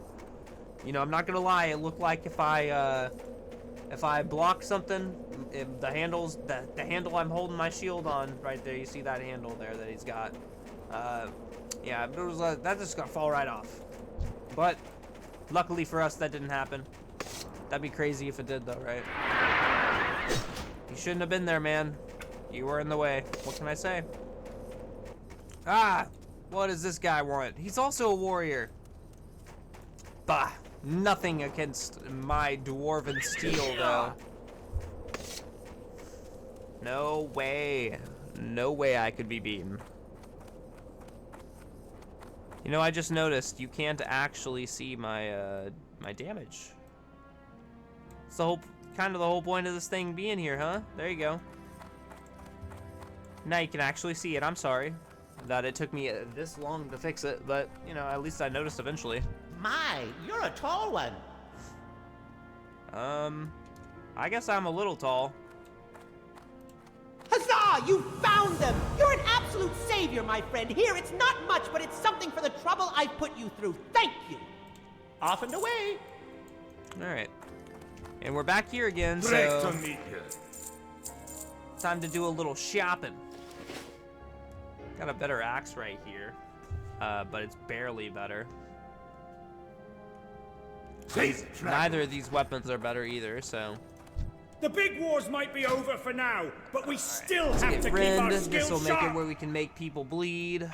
you know, I'm not gonna lie, it looked like if I block something, the handle I'm holding my shield on right there, you see that handle there that he's got, yeah, it was, that's just gonna fall right off. But luckily for us, that didn't happen. That'd be crazy if it did, though, right? You shouldn't have been there, man. You were in the way. What can I say? Ah, what does this guy want? He's also a warrior. Bah, nothing against my dwarven steel, though. No way. No way I could be beaten. You know, I just noticed you can't actually see my, my damage. It's the whole, kind of the whole point of this thing being here, huh? There you go. Now you can actually see it. I'm sorry that it took me this long to fix it, but, you know, at least I noticed eventually. My, you're a tall one. I guess I'm a little tall. Huzzah! You found them! You're an absolute savior, my friend. Here, it's not much, but it's something for the trouble I've put you through. Thank you. Off and away. All right. And we're back here again, Great so to meet you. time to do a little shopping. Got a better axe right here, but it's barely better. Safe travel. Neither of these weapons are better either, so. The big wars might be over for now, but we still have Get to keep Rend. our This skills will make it sharp. where we can make people bleed.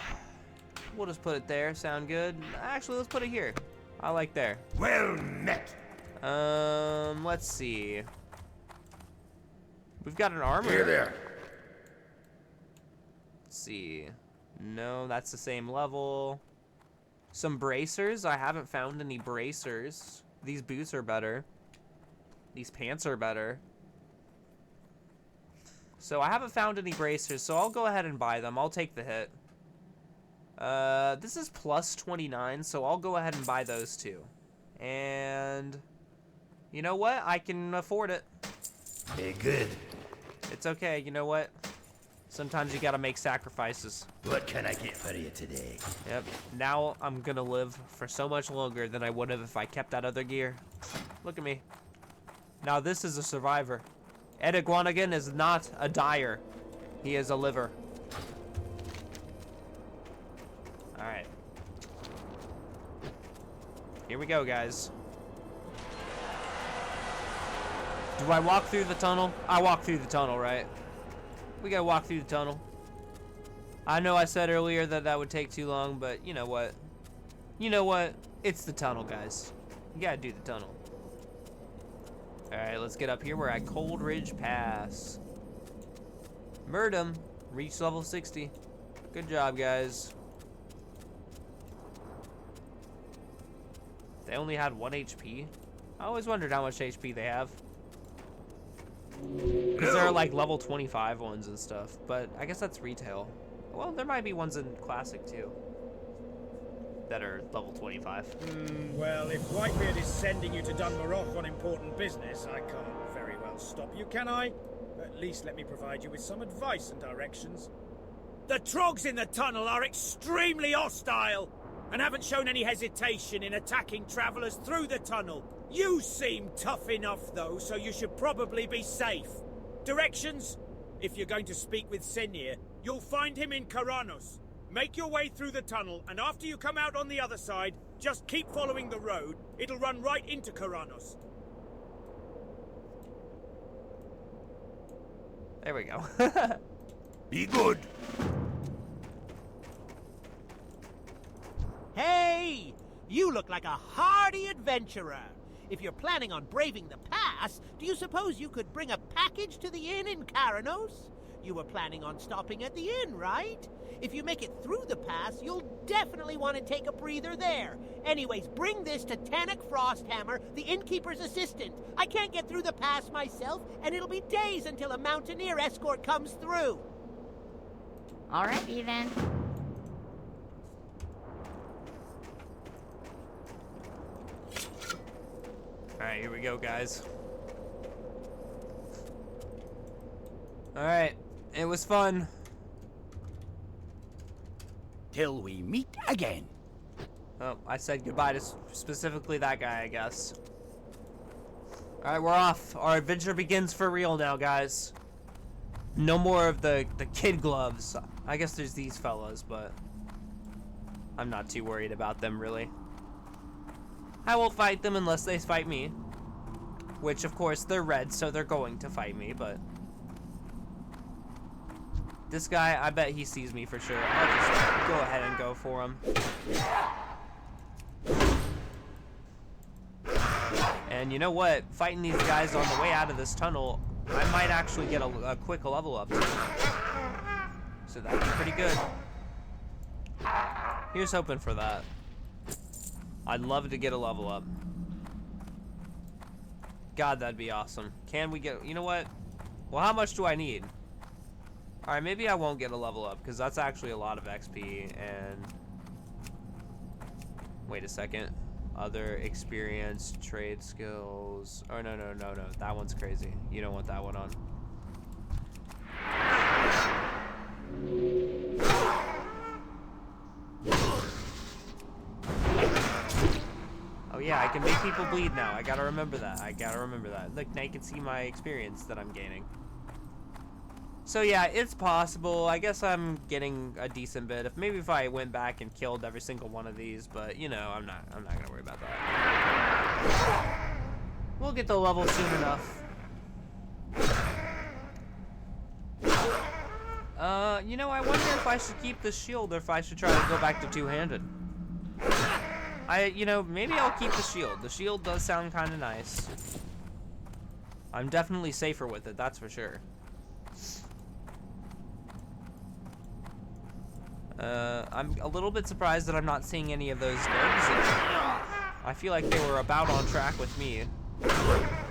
We'll just put it there. Sound good? Actually, let's put it here. I like there. Well met. Let's see. We've got an armor. Here there. Let's see. No, that's the same level. Some bracers. I haven't found any bracers. These boots are better. These pants are better. So I haven't found any bracers, so I'll go ahead and buy them. I'll take the hit. This is plus 29, so I'll go ahead and buy those two. And you know what? I can afford it. Hey, good. It's okay. You know what? Sometimes you gotta make sacrifices. What can I get for you today? Yep. Now I'm gonna live for so much longer than I would have if I kept that other gear. Look at me. Now this is a survivor. Ed Iguanagan is not a dyer. He is a liver. Alright. Here we go, guys. Do I walk through the tunnel? I walk through the tunnel, right? We gotta walk through the tunnel. I know I said earlier that that would take too long, but you know what? You know what? It's the tunnel, guys. You gotta do the tunnel. Alright, let's get up here. We're at Cold Ridge Pass. Murdum. Reach level 60. Good job, guys. They only had 1 HP. I always wondered how much HP they have. Because there are like level 25 ones and stuff, but I guess that's retail. Well, there might be ones in Classic too that are level 25. Well, if Whitebeard is sending you to Dunmarroch on important business, I can't very well stop you, can I? At least let me provide you with some advice and directions. The trogs in the tunnel are extremely hostile and haven't shown any hesitation in attacking travelers through the tunnel. You seem tough enough, though, so you should probably be safe. Directions? If you're going to speak with Senir, you'll find him in Karanos. Make your way through the tunnel, and after you come out on the other side, just keep following the road. It'll run right into Karanos. There we go. Be good. Hey! You look like a hardy adventurer. If you're planning on braving the pass, do you suppose you could bring a package to the inn in Karanos? You were planning on stopping at the inn, right? If you make it through the pass, you'll definitely want to take a breather there. Anyways, bring this to Tannock Frosthammer, the innkeeper's assistant. I can't get through the pass myself, and it'll be days until a mountaineer escort comes through. Alrighty then. Alright, here we go, guys. Alright, it was fun. Till we meet again. Oh, I said goodbye to specifically that guy, I guess. Alright, we're off. Our adventure begins for real now, guys. No more of the kid gloves. I guess there's these fellas, but I'm not too worried about them, really. I won't fight them unless they fight me. Which, of course, they're red, so they're going to fight me, but this guy, I bet he sees me for sure. I'll just go ahead and go for him. And you know what? Fighting these guys on the way out of this tunnel, I might actually get a quick level up. So that'd be pretty good. Here's hoping for that. I'd love to get a level up. God, that'd be awesome. Can we get... You know what? Well, how much do I need? Alright, maybe I won't get a level up, because that's actually a lot of XP, and... Wait a second. Other experience, trade skills... Oh, no. That one's crazy. You don't want that one on. Oh yeah, I can make people bleed now. I gotta remember that. Look, now you can see my experience that I'm gaining. So yeah, it's possible. I guess I'm getting a decent bit. Maybe if I went back and killed every single one of these, but you know, I'm not gonna worry about that. We'll get the level soon enough. You know, I wonder if I should keep the shield or if I should try to go back to two-handed. You know, maybe I'll keep the shield. The shield does sound kind of nice. I'm definitely safer with it, that's for sure. I'm a little bit surprised that I'm not seeing any of those dogs. I feel like they were about on track with me.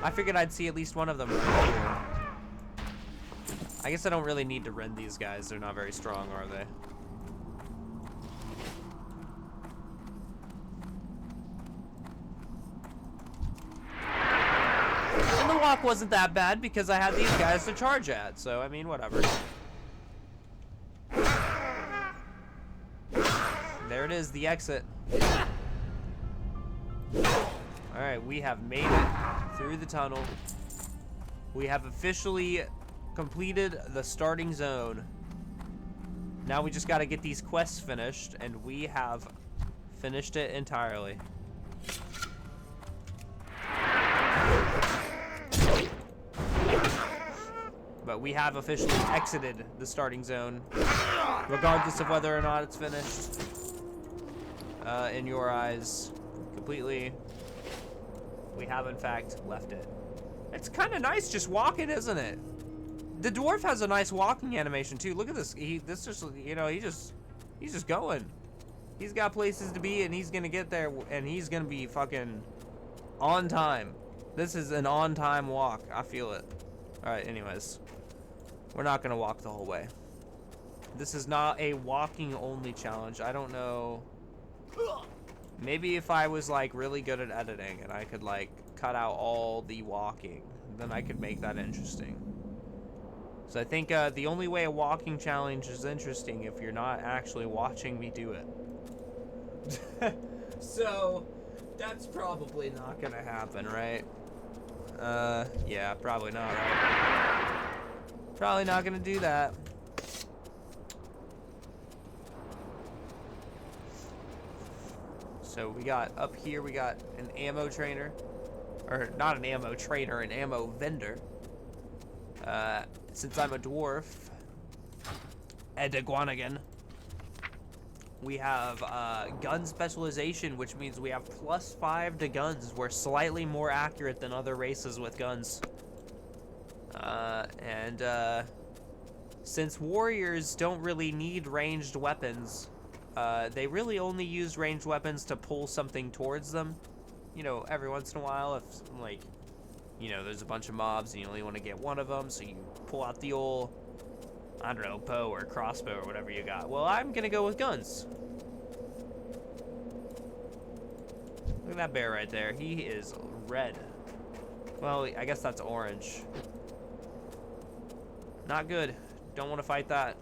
I figured I'd see at least one of them right here. I guess I don't really need to rend these guys. They're not very strong, are they? And the walk wasn't that bad because I had these guys to charge at. So, I mean, whatever. There it is, the exit. Alright, we have made it through the tunnel. We have officially completed the starting zone. Now we just gotta get these quests finished, and we have finished it entirely. But we have officially exited the starting zone, regardless of whether or not it's finished. In your eyes, completely. We have, in fact, left it. It's kind of nice just walking, isn't it? The dwarf has a nice walking animation too. Look at this. This just, you know, he's just going. He's got places to be, and he's gonna get there, and he's gonna be fucking on time. This is an on-time walk. I feel it. All right. Anyways, we're not gonna walk the whole way. This is not a walking-only challenge. I don't know. Maybe if I was like really good at editing and I could like cut out all the walking, then I could make that interesting. So I think the only way a walking challenge is interesting if you're not actually watching me do it. So that's probably not gonna happen, right? Yeah, probably not, right? Probably not gonna do that. So we got up here, we got an ammo trainer. Or not an ammo trainer, an ammo vendor. Since I'm a dwarf, Edaguanagan, we have gun specialization, which means we have +5 to guns. We're slightly more accurate than other races with guns. Since warriors don't really need ranged weapons, they really only use ranged weapons to pull something towards them. You know, every once in a while, if, like, you know, there's a bunch of mobs and you only want to get one of them, so you pull out the old, I don't know, bow or crossbow or whatever you got. Well, I'm gonna go with guns. Look at that bear right there. He is red. Well, I guess that's orange. Not good. Don't want to fight that.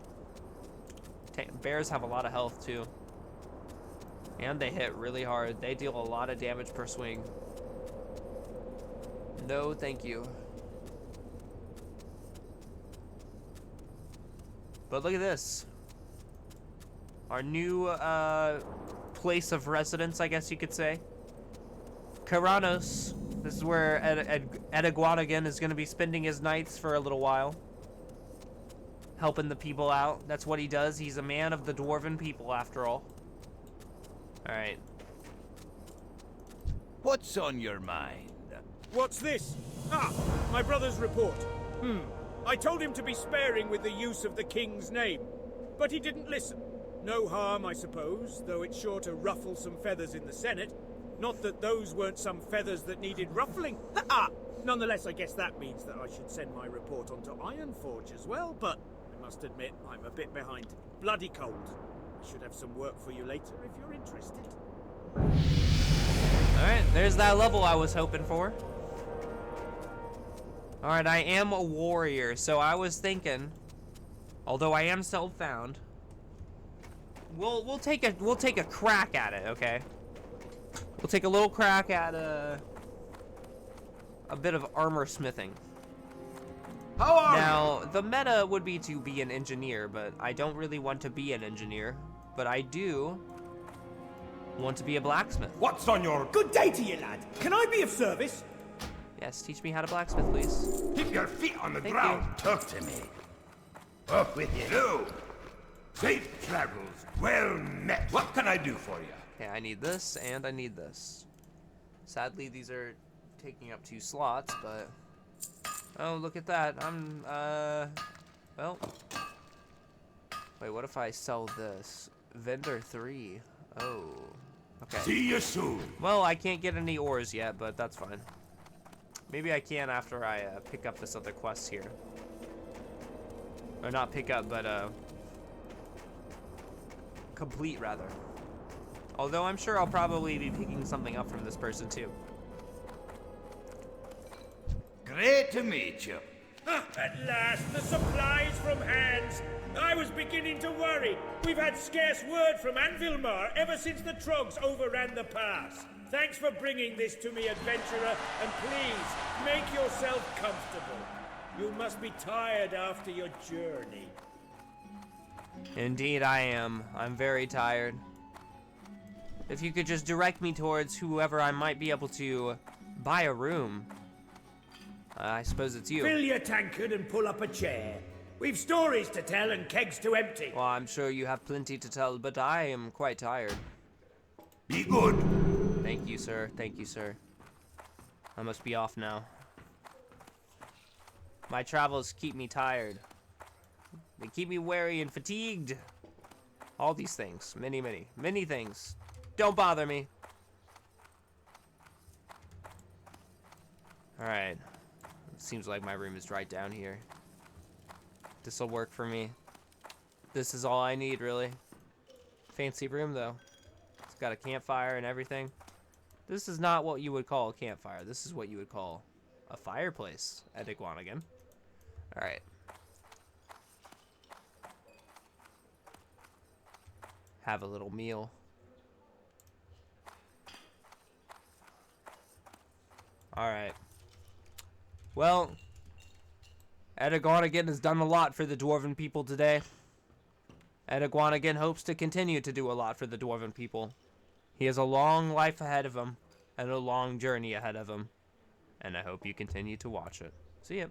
Bears have a lot of health, too. And they hit really hard. They deal a lot of damage per swing. No, thank you. But look at this. Our new place of residence, I guess you could say. Karanos. This is where Edaguanagan is going to be spending his nights for a little while. Helping the people out. That's what he does. He's a man of the dwarven people, after all. Alright. What's on your mind? What's this? Ah, my brother's report. I told him to be sparing with the use of the king's name, but he didn't listen. No harm, I suppose, though it's sure to ruffle some feathers in the Senate. Not that those weren't some feathers that needed ruffling. Nonetheless, I guess that means that I should send my report on to Ironforge as well, but I must admit I'm a bit behind. Bloody cold. I should have some work for you later if you're interested. Alright, there's that level I was hoping for. Alright, I am a warrior, so I was thinking, although I am self-found, we'll take a crack at it, okay? We'll take a little crack at a bit of armor smithing. Now, the meta would be to be an engineer, but I don't really want to be an engineer. But I do want to be a blacksmith. What's on your... Good day to you, lad. Can I be of service? Yes, teach me how to blacksmith, please. Keep your feet on the Thank ground. Talk to me. Up with you. No. Safe travels. Well met. What can I do for you? Okay, I need this, and I need this. Sadly, these are taking up 2 slots, but... Oh, look at that. Well... Wait, what if I sell this? Vendor 3. Oh. Okay. See you soon. Well, I can't get any ores yet, but that's fine. Maybe I can after I pick up this other quest here. Or not pick up, but complete rather. Although I'm sure I'll probably be picking something up from this person too. Great to meet you. Ah, at last, the supplies from hands. I was beginning to worry. We've had scarce word from Anvilmar ever since the Trogs overran the pass. Thanks for bringing this to me, adventurer, and please, make yourself comfortable. You must be tired after your journey. Indeed I am. I'm very tired. If you could just direct me towards whoever I might be able to buy a room. I suppose it's you. Fill your tankard and pull up a chair. We've stories to tell and kegs to empty. Well, I'm sure you have plenty to tell, but I am quite tired. Be good. Thank you, sir. Thank you, sir. I must be off now. My travels keep me tired. They keep me weary and fatigued. All these things. Many, many, many things. Don't bother me. Alright. Seems like my room is right down here. This'll work for me. This is all I need, really. Fancy room, though. It's got a campfire and everything. This is not what you would call a campfire. This is what you would call a fireplace at Iguanigan. Alright. Have a little meal. Alright. Well, Iguanigan has done a lot for the Dwarven people today. Iguanigan hopes to continue to do a lot for the Dwarven people. He has a long life ahead of him, and a long journey ahead of him. And I hope you continue to watch it. See ya.